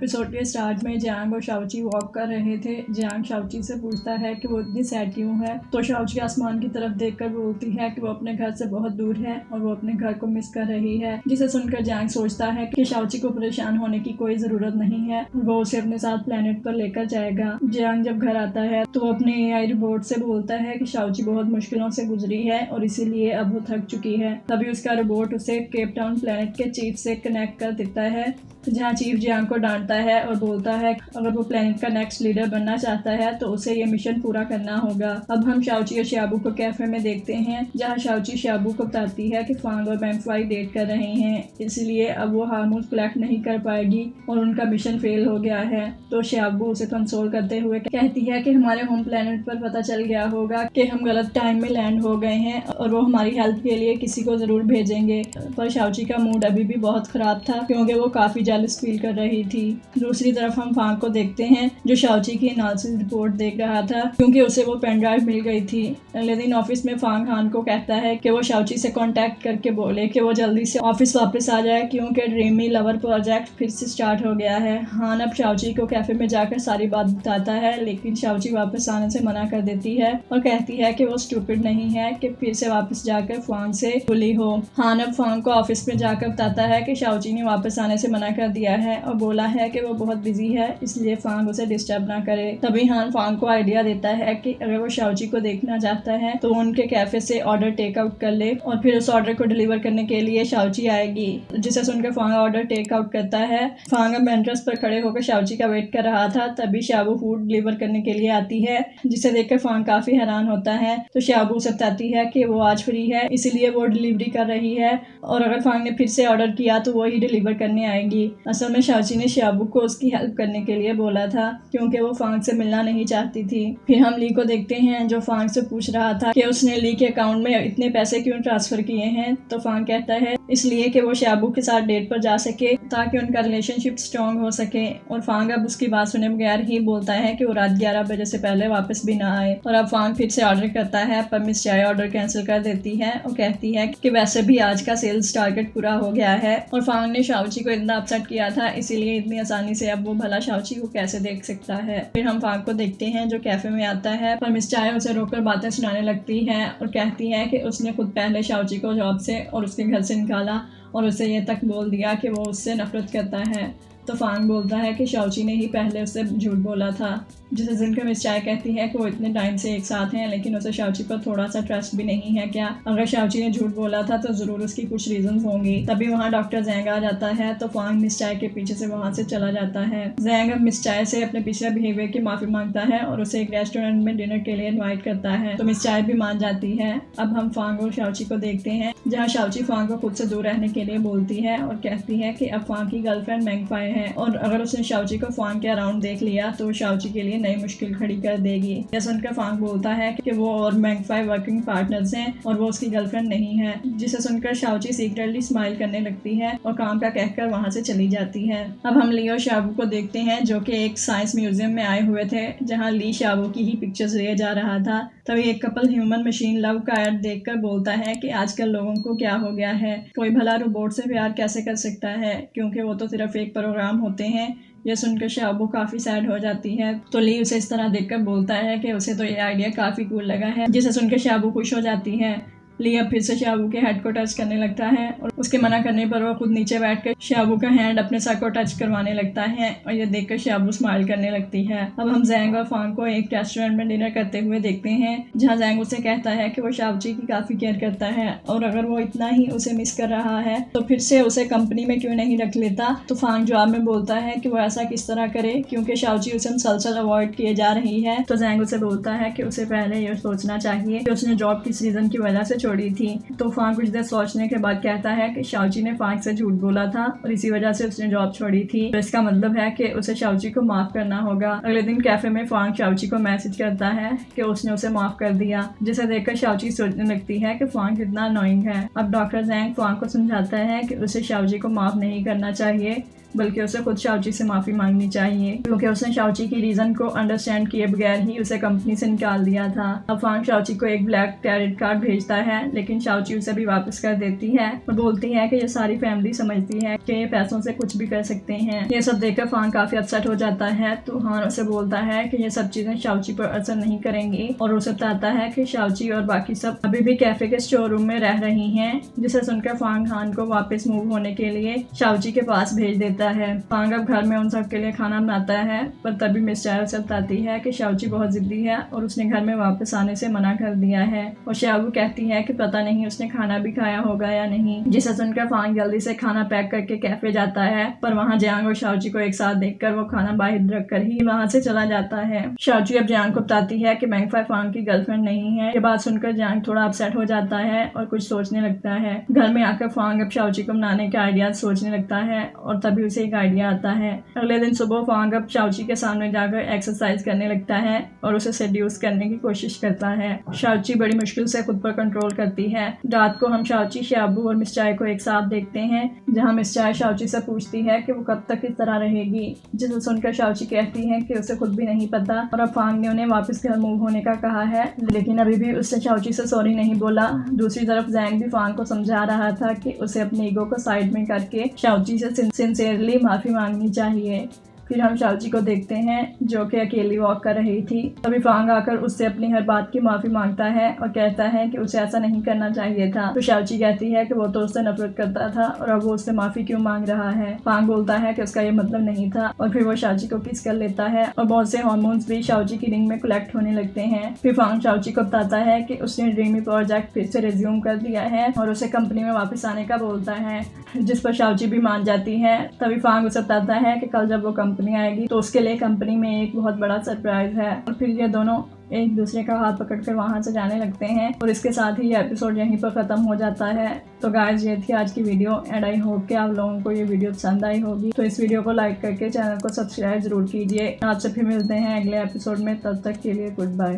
Episode के start में Jiang और शाओची वॉक कर रहे थे। जियांग शाओची से पूछता है कि वो इतनी सैड क्यों है, तो शाओची आसमान की तरफ देखकर बोलती है कि वो अपने घर से बहुत दूर है और वो अपने घर को मिस कर रही है। जिसे सुनकर जियांग सोचता है कि शाओची को परेशान होने की कोई जरूरत नहीं है, वो उसे अपने साथ प्लेनेट पर लेकर जाएगा। जियांग जब घर आता है तो वो अपने AI रोबोट से बोलता है कि शाओची बहुत मुश्किलों से गुजरी है और इसीलिए अब वो थक चुकी है। तभी उसका रोबोट उसे केप टाउन प्लेनेट के चीफ से कनेक्ट कर देता है, जहाँ चीफ जियांग को डांटता है और बोलता है अगर वो प्लेनेट का नेक्स्ट लीडर बनना चाहता है तो उसे ये मिशन पूरा करना होगा। अब हम शाओची और शियाबू को कैफे में देखते हैं, जहाँ शाओची शियाबू को बताती है कि फांग और मैंगफाई डेट कर रहे हैं, इसलिए अब वो हार्मोन्स कलेक्ट नहीं कर पाएगी और उनका मिशन फेल हो गया है। तो शियाबू उसे कंसोल करते हुए कहती है कि हमारे होम प्लेनेट पर पता चल गया होगा कि हम गलत टाइम में लैंड हो गए हैं और वो हमारी हेल्प के लिए किसी को जरूर भेजेंगे। पर शाओची का मूड अभी भी बहुत खराब था क्योंकि वो काफी जेलस फील कर रही थी। दूसरी तरफ हम फांग को देखते हैं जो शाओची की एनालिसिस रिपोर्ट देख रहा था क्योंकि उसे वो पेन ड्राइव मिल गई थी। अगले दिन ऑफिस में फांग हान को कहता है कि वो शाओची से कांटेक्ट करके बोले कि वो जल्दी से ऑफिस वापस आ जाए क्योंकि ड्रीमी लवर प्रोजेक्ट फिर से स्टार्ट हो गया है। हान अब शाओची को कैफे में जाकर सारी बात बताता है, लेकिन शाओची वापस आने से मना कर देती है और कहती है कि वो स्टूपिड नहीं है कि फिर से वापस जाकर फांग से बुली हो। हान अब फांग को ऑफिस में जाकर बताता है कि शाओची ने वापस आने से मना कर दिया है और बोला है कि वो बहुत बिजी है, इसलिए फांग उसे डिस्टर्ब ना करे। तभी हान फांग को आइडिया देता है कि अगर वो शाओची को देखना चाहता है तो उनके कैफे से ऑर्डर टेक आउट कर ले और फिर उस ऑर्डर को डिलीवर करने के लिए शाओची आएगी। जिसे सुनकर फांग ऑर्डर टेक आउट करता है। फांग अब एंट्रेंस पर खड़े होकर शाओची का वेट कर रहा था, तभी शाबू फूड डिलीवर करने के लिए आती है, जिसे देखकर फांग काफी हैरान होता है। तो शाबू उसे बताती है कि वो आज फ्री है, इसीलिए वो डिलीवरी कर रही है और अगर फांग ने फिर से ऑर्डर किया तो वो ही डिलीवर करने आएगी। असल में शाओची ने शियाबू को उसकी हेल्प करने के लिए बोला था क्योंकि वो फांग से मिलना नहीं चाहती थी। फिर हम ली को देखते हैं जो फांग से पूछ रहा था कि उसने ली के अकाउंट में इतने पैसे क्यों ट्रांसफर किए हैं। तो फांग कहता है इसलिए कि वो शियाबू के साथ डेट पर जा सके ताकि उनका रिलेशनशिप स्ट्रॉन्ग हो सके। और फांग अब उसकी बात सुने बगैर ही बोलता है कि वो रात 11 बजे से पहले वापस भी ना आए। और अब फांग फिर से ऑर्डर करता है पर मिस चाय ऑर्डर कैंसिल कर देती है और कहती है कि वैसे भी आज का सेल्स टारगेट पूरा हो गया है और फांग ने शाओची को इतना अपसेट किया था, इसीलिए इतनी आसानी से अब वो भला शाओची को कैसे देख सकता है। फिर हम फांग को देखते हैं जो कैफे में आता है, पर मिस चाय उसे रोककर बातें सुनाने लगती है और कहती है कि उसने खुद पहले शाओची को जॉब से और उसके घर से निकाला और उसे ये तक बोल दिया कि वो उससे नफरत करता है। तो फांग बोलता है कि शाओची ने ही पहले उससे झूठ बोला था, जिसे सुनकर मिस चाय कहती है कि वो इतने टाइम से एक साथ हैं लेकिन उसे शाओची पर थोड़ा सा ट्रस्ट भी नहीं है क्या। अगर शाओची ने झूठ बोला था तो जरूर उसकी कुछ रीजंस होंगी। तभी वहाँ डॉक्टर जैंग आ जाता है तो फांग मिस चाय के पीछे से वहाँ से चला जाता है। जैंग अब मिस चाय से अपने पिछले बिहेवियर की माफी मांगता है और उसे एक रेस्टोरेंट में डिनर के लिए इन्वाइट करता है, तो मिस चाय भी मान जाती है। अब हम फांग और शाओची को देखते हैं, जहाँ शाओची फांग को खुद से दूर रहने के लिए बोलती है और कहती है कि अब फांग की गर्लफ्रेंड मैंगफाई है और अगर उसने शाओची को फांग के अराउंड देख लिया तो शाओची के लिए नई मुश्किल खड़ी कर देगी। यह सुनकर फांग बोलता है कि वो और मैंगफाई वर्किंग पार्टनर्स हैं और वो उसकी गर्लफ्रेंड नहीं है, जिसे सुनकर शाओची सीक्रेटली स्माइल करने लगती है और काम का कहकर वहाँ से चली जाती है। अब हम ली और शाबू को देखते हैं जो कि एक साइंस म्यूजियम में आए हुए थे, जहाँ ली शाबू की ही पिक्चर्स ले जा रहा था। तभी एक कपल ह्यूमन मशीन लव का ऐड देखकर बोलता है कि आजकल लोगों को क्या हो गया है, कोई भला रोबोट से प्यार कैसे कर सकता है क्योंकि वो तो सिर्फ एक प्रोग्राम होते हैं। यह सुनकर शाबू काफी सैड हो जाती है, तो ली उसे इस तरह देखकर बोलता है कि उसे तो ये आइडिया काफी कूल लगा है, जिसे सुनकर शाबू खुश हो जाती है। ली अब फिर से शाबू के हेड को टच करने लगता है और उसके मना करने पर वो खुद नीचे बैठकर शाबू का हैंड अपने सर को टच करवाने लगता है और ये देखकर शाबू स्माइल करने लगती है। अब हम जैंग और फांग को एक रेस्टोरेंट में डिनर करते हुए देखते हैं, जहाँ जैंग उसे कहता है कि वो शाओची की काफी केयर करता है और अगर वो इतना ही उसे मिस कर रहा है तो फिर से उसे कंपनी में क्यों नहीं रख लेता। तो फांग जवाब में बोलता है कि वो ऐसा किस तरह करे क्योंकि शाओची उसे मुसलसल अवॉइड किए जा रही है। तो जैंग उसे बोलता है कि उसे पहले ये सोचना चाहिए कि उसने जॉब किस रीजन की वजह से छोड़ी थी। तो फांग कुछ देर सोचने के बाद कहता है कि शाओची ने फांग से झूठ बोला था और इसी वजह से उसने जॉब छोड़ी थी, तो इसका मतलब है कि उसे शाओची को माफ करना होगा। अगले दिन कैफे में फांग शाओची को मैसेज करता है कि उसने उसे माफ कर दिया, जिसे देखकर शाओची सोचने लगती है कि फांग कितना अनोइंग है। अब डॉक्टर जैंग फांग को समझाता है कि उसे शाओची को माफ नहीं करना चाहिए बल्कि उसे खुद शाओची से माफ़ी मांगनी चाहिए, क्योंकि उसने शाओची की रीज़न को अंडरस्टैंड किए बगैर ही उसे कंपनी से निकाल दिया था। अब फांग शाओची को एक ब्लैक क्रेडिट कार्ड भेजता है, लेकिन शाओची उसे भी वापस कर देती है और बोलती है कि ये सारी फैमिली समझती है कि ये पैसों से कुछ भी कर सकते हैं। ये सब देखकर फांग काफ़ी अपसेट हो जाता है, तो हान उसे बोलता है कि ये सब चीज़ें शाओची पर असर नहीं करेंगी और उसे बताता है कि शाओची और बाकी सब अभी भी कैफे के स्टोर रूम में रह रही हैं, जिसे सुनकर फांग हान को वापस मूव होने के लिए शाओची के पास भेज देता है। फांग अब घर में उन सब के लिए खाना बनाता है, पर तभी मिस चाय उसे बताती है कि शाओची बहुत जिद्दी है और उसने घर में वापस आने से मना कर दिया है। और शाओगू कहती है कि पता नहीं उसने खाना भी खाया होगा या नहीं, जिसे सुनकर फांग जल्दी से खाना पैक करके कैफे जाता है, पर वहाँ जियांग और शाओची को एक साथ देखकर वो खाना बाहर रख कर ही वहाँ से चला जाता है। शाओची अब जियांग को बताती है कि मैंगफाई फांग की गर्लफ्रेंड नहीं है। ये बात सुनकर जियांग थोड़ा अपसेट हो जाता है और कुछ सोचने लगता है। घर में आकर फांग अब शाओची को मनाने के आइडियाज सोचने लगता है और तभी उसे एक आइडिया आता है। अगले दिन सुबह फांग अब शाओची के सामने जाकर एक्सरसाइज करने लगता है और उसे सेड्यूस करने की कोशिश करता है। शाओची बड़ी मुश्किल से खुद पर कंट्रोल करती है। रात को हम शाओची, शाबू और मिस चाय को एक साथ देखते हैं, जहाँ मिस चाय शाओची से पूछती है कि वो कब तक इस तरह रहेगी, जिसे सुनकर शाओची कहती है कि उसे खुद भी नहीं पता और अब फांग ने उन्हें वापस घर मूव होने का कहा है, लेकिन अभी भी उसने शाओची से सॉरी नहीं बोला। दूसरी तरफ जैंग भी फांग को समझा रहा था कि उसे अपने ईगो को साइड में करके शाओची से सिंसियरली माफ़ी मांगनी चाहिए। फिर हम शाओची को देखते हैं जो कि अकेली वॉक कर रही थी। तभी फांग आकर उससे अपनी हर बात की माफ़ी मांगता है और कहता है कि उसे ऐसा नहीं करना चाहिए था। तो शाओची कहती है कि वो तो उससे नफरत करता था और अब वो उससे माफ़ी क्यों मांग रहा है। फांग बोलता है कि उसका ये मतलब नहीं था और फिर वो शाओची को किस कर लेता है और बहुत से हार्मोन्स भी शाओची की रिंग में कलेक्ट होने लगते हैं। फिर फांग शाओची को बताता है कि उसने ड्रीमी प्रोजेक्ट फिर से रिज्यूम कर दिया है और उसे कंपनी में वापस आने का बोलता है, जिस पर शाओची भी मान जाती है। तभी फांग उसे बताता है कि कल जब वो कंपनी आएगी तो उसके लिए कंपनी में एक बहुत बड़ा सरप्राइज है। और फिर ये दोनों एक दूसरे का हाथ पकड़कर वहाँ से जाने लगते हैं और इसके साथ ही ये एपिसोड यहीं पर ख़त्म हो जाता है। तो गाइस, ये थी आज की वीडियो एंड आई होप कि आप लोगों को ये वीडियो पसंद आई होगी। तो इस वीडियो को लाइक करके चैनल को सब्सक्राइब जरूर कीजिए। आपसे फिर मिलते हैं अगले एपिसोड में, तब तक के लिए गुड बाय।